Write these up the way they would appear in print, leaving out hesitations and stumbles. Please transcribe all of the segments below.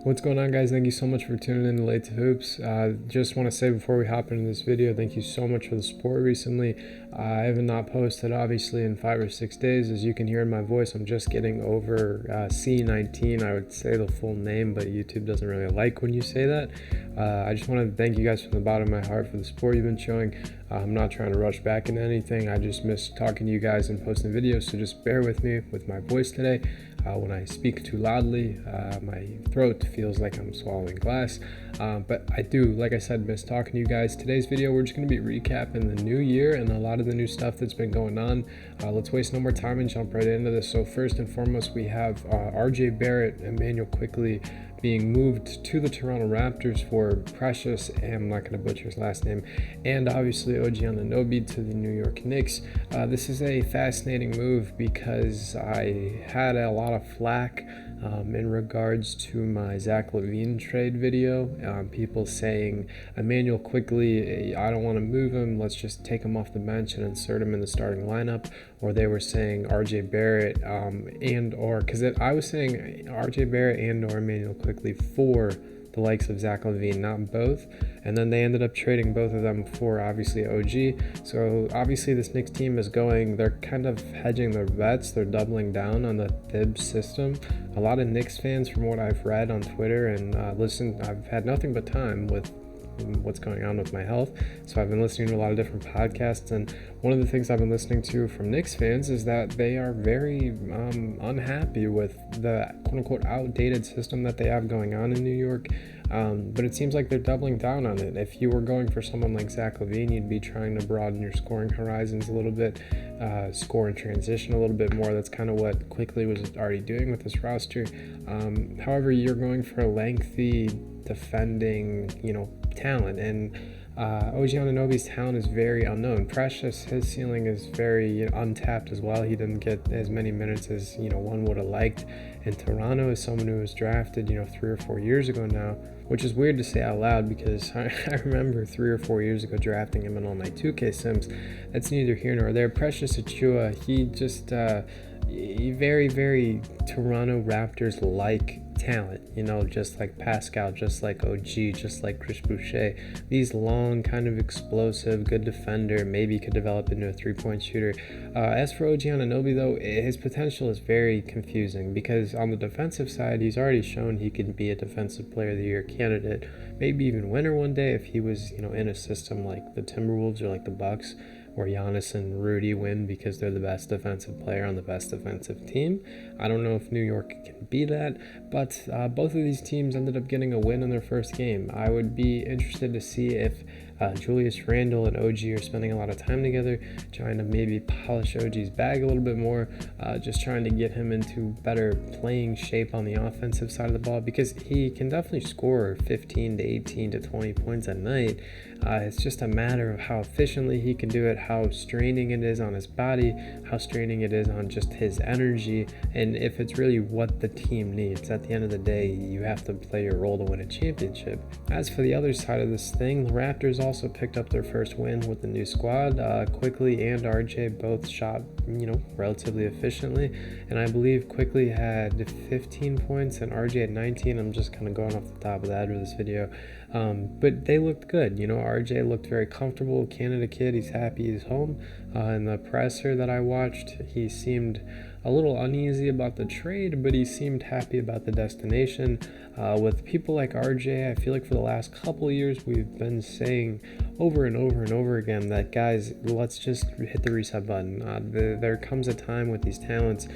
What's going on, guys? Thank you so much for tuning in to Late to Hoops. Just want to say before we hop into this video, thank you so much for the support recently. I have not posted obviously in 5 or 6 days. As you can hear in my voice, I'm just getting over C19. I would say the full name, but YouTube doesn't really like when you say that. I just want to thank you guys from the bottom of my heart for the support you've been showing. I'm not trying to rush back into anything. I just miss talking to you guys and posting videos, so just bear with me with my voice today. When I speak too loudly, my throat feels like I'm swallowing glass, but I do, like I said, miss talking to you guys. Today's video, we're just going to be recapping the new year and a lot of the new stuff that's been going on. Let's waste no more time and jump right into this. So first and foremost, we have RJ Barrett and Emmanuel Quickley being moved to the Toronto Raptors for Precious, I'm not going to butcher his last name, and obviously OG Anunoby to the New York Knicks. This is a fascinating move because I had a lot of flack in regards to my Zach LaVine trade video. People saying, Emmanuel Quickley, I don't want to move him, let's just take him off the bench and insert him in the starting lineup. Or they were saying RJ Barrett I was saying RJ Barrett and or Emmanuel Quickley for the likes of Zach LaVine, not both. And then they ended up trading both of them for obviously OG. So obviously this Knicks team they're kind of hedging their bets. They're doubling down on the Thibs system. A lot of Knicks fans, from what I've read on Twitter and I've had nothing but time with what's going on with my health, so I've been listening to a lot of different podcasts, and one of the things I've been listening to from Knicks fans is that they are very unhappy with the quote-unquote outdated system that they have going on in New York. But it seems like they're doubling down on it. If you were going for someone like Zach LaVine, you'd be trying to broaden your scoring horizons a little bit, score in transition a little bit more. That's kind of what Quickley was already doing with this roster. However, you're going for a lengthy defending, talent, and OG Anunoby's talent is very unknown. Precious, his ceiling is very untapped as well. He didn't get as many minutes as one would have liked. And Toronto is someone who was drafted 3 or 4 years ago now, which is weird to say out loud because I remember 3 or 4 years ago drafting him in all my 2K sims. That's neither here nor there. Precious Achiuwa, he just very, very Toronto Raptors like talent, just like Pascal, just like OG, just like Chris Boucher. These long, kind of explosive, good defender, maybe could develop into a three-point shooter. As for OG Anunoby, though, his potential is very confusing because on the defensive side, he's already shown he could be a Defensive Player of the Year candidate, maybe even winner one day if he was, in a system like the Timberwolves or like the Bucks, where Giannis and Rudy win because they're the best defensive player on the best defensive team. I don't know if New York can be that, but both of these teams ended up getting a win in their first game. I would be interested to see if Julius Randle and OG are spending a lot of time together, trying to maybe polish OG's bag a little bit more, just trying to get him into better playing shape on the offensive side of the ball, because he can definitely score 15 to 18 to 20 points a night. It's just a matter of how efficiently he can do it, how straining it is on his body, how straining it is on just his energy, and if it's really what the team needs. At the end of the day, you have to play your role to win a championship. As for the other side of this thing, the Raptors also picked up their first win with the new squad. Quickley and RJ both shot, relatively efficiently, and I believe Quickley had 15 points and RJ had 19. I'm just kind of going off the top of the head of this video, but they looked good. RJ looked very comfortable. Canada kid, he's happy he's home. In the presser that I watched, he seemed a little uneasy about the trade, but he seemed happy about the destination. With people like RJ, I feel like for the last couple of years we've been saying over and over and over again that, guys, let's just hit the reset button. There comes a time with these talents.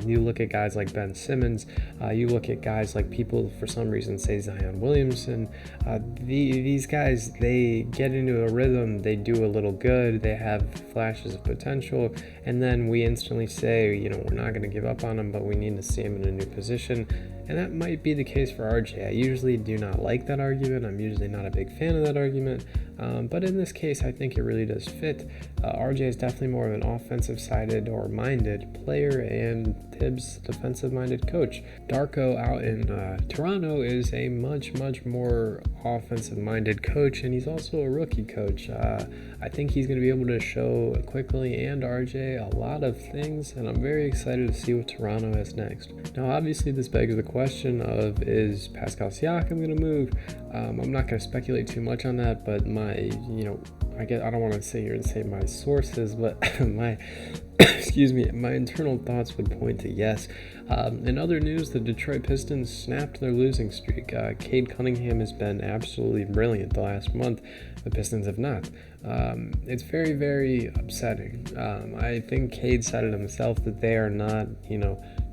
You look at guys like Ben Simmons, you look at guys like people for some reason say Zion Williamson. These guys, they get into a rhythm, they do a little good, they have flashes of potential, and then we instantly say, we're not going to give up on them, but we need to see him in a new position. And that might be the case for RJ. I usually do not like that argument. I'm usually not a big fan of that argument. But in this case, I think it really does fit. RJ is definitely more of an offensive-sided or minded player, and Thibs, defensive-minded coach. Darko out in Toronto is a much, much more offensive-minded coach, and he's also a rookie coach. I think he's going to be able to show Quickley and RJ a lot of things, and I'm very excited to see what Toronto has next. Now, obviously, this begs the question of, is Pascal Siakam going to move? I'm not going to speculate too much on that, but I don't want to sit here and say my sources, but my my internal thoughts would point to yes. In other news, the Detroit Pistons snapped their losing streak. Cade Cunningham has been absolutely brilliant the last month. The Pistons have not. It's very, very upsetting. I think Cade said it himself that they are not,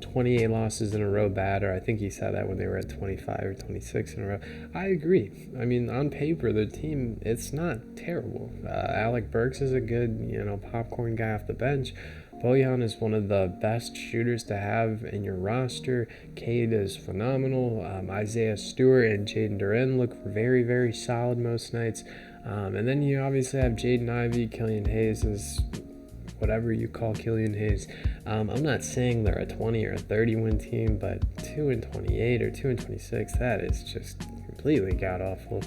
28 losses in a row bad, or I think he said that when they were at 25 or 26 in a row. I agree. I mean, on paper, the team, it's not terrible. Alec Burks is a good, popcorn guy off the bench. Bojan is one of the best shooters to have in your roster. Cade is phenomenal. Isaiah Stewart and Jaden Duren look very, very solid most nights. And then you obviously have Jaden Ivey. Killian Hayes is whatever you call Killian Hayes. I'm not saying they're a 20 or a 30 win team, but 2-28 or 2-26, that is just completely god-awful.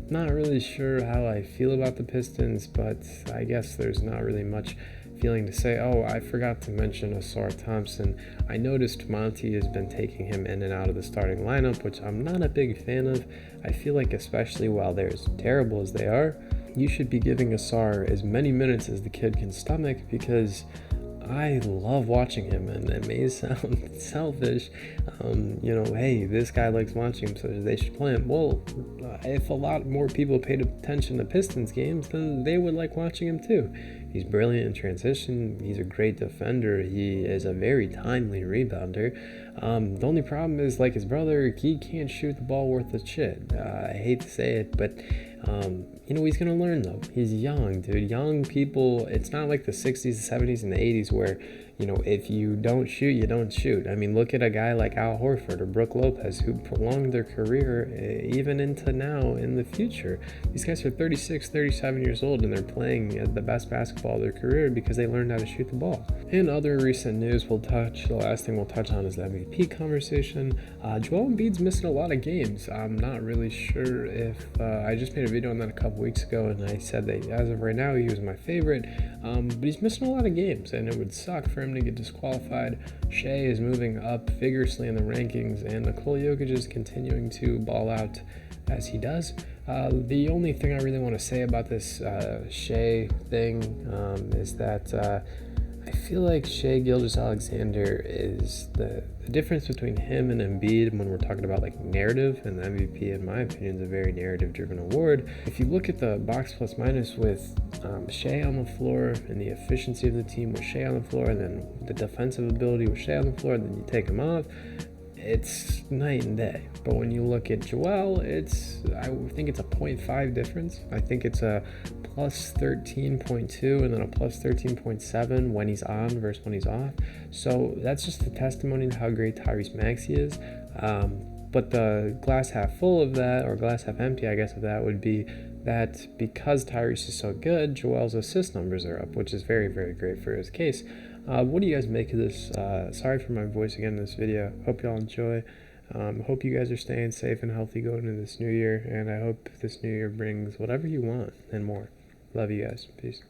Not really sure how I feel about the Pistons, but I guess there's not really much feeling to say. Oh, I forgot to mention Ausar Thompson. I noticed Monty has been taking him in and out of the starting lineup, which I'm not a big fan of. I feel like, especially while they're as terrible as they are, you should be giving Ausar as many minutes as the kid can stomach, because I love watching him, and it may sound selfish, hey, this guy likes watching him, so they should play him. Well, if a lot more people paid attention to Pistons games, then they would like watching him too. He's brilliant in transition. He's a great defender. He is a very timely rebounder. The only problem is, like his brother, he can't shoot the ball worth a shit. I hate to say it, but he's going to learn, though. He's young, dude. Young people, it's not like the 60s, the 70s, and the 80s where, if you don't shoot, you don't shoot. I mean, look at a guy like Al Horford or Brook Lopez, who prolonged their career even into now in the future. These guys are 36, 37 years old, and they're playing the best basketball of their career because they learned how to shoot the ball. In other recent news, the last thing we'll touch on is the MVP conversation. Joel Embiid's missing a lot of games. I'm not really sure if I just made a video on that a couple weeks ago, and I said that as of right now he was my favorite, but he's missing a lot of games, and it would suck for him to get disqualified. Shea is moving up vigorously in the rankings, and Nikola Jokic is continuing to ball out as he does. The only thing I really want to say about this Shea thing is that I feel like Shea Gilgeous-Alexander is the difference between him and Embiid when we're talking about like narrative, and the MVP, in my opinion, is a very narrative-driven award. If you look at the box plus minus with Shea on the floor and the efficiency of the team with Shea on the floor, and then the defensive ability with Shea on the floor, and then you take him off, it's night and day. But when you look at Joel, I think it's a 0.5 difference. I think it's a plus 13.2 and then a plus 13.7 when he's on versus when he's off. So that's just a testimony to how great Tyrese Maxey is. But the glass half full of that, or glass half empty, I guess, of that would be that because Tyrese is so good, Joel's assist numbers are up, which is very, very great for his case. What do you guys make of this? Sorry for my voice again in this video. Hope y'all enjoy. Hope you guys are staying safe and healthy going into this new year, and I hope this new year brings whatever you want and more. Love you guys. Peace.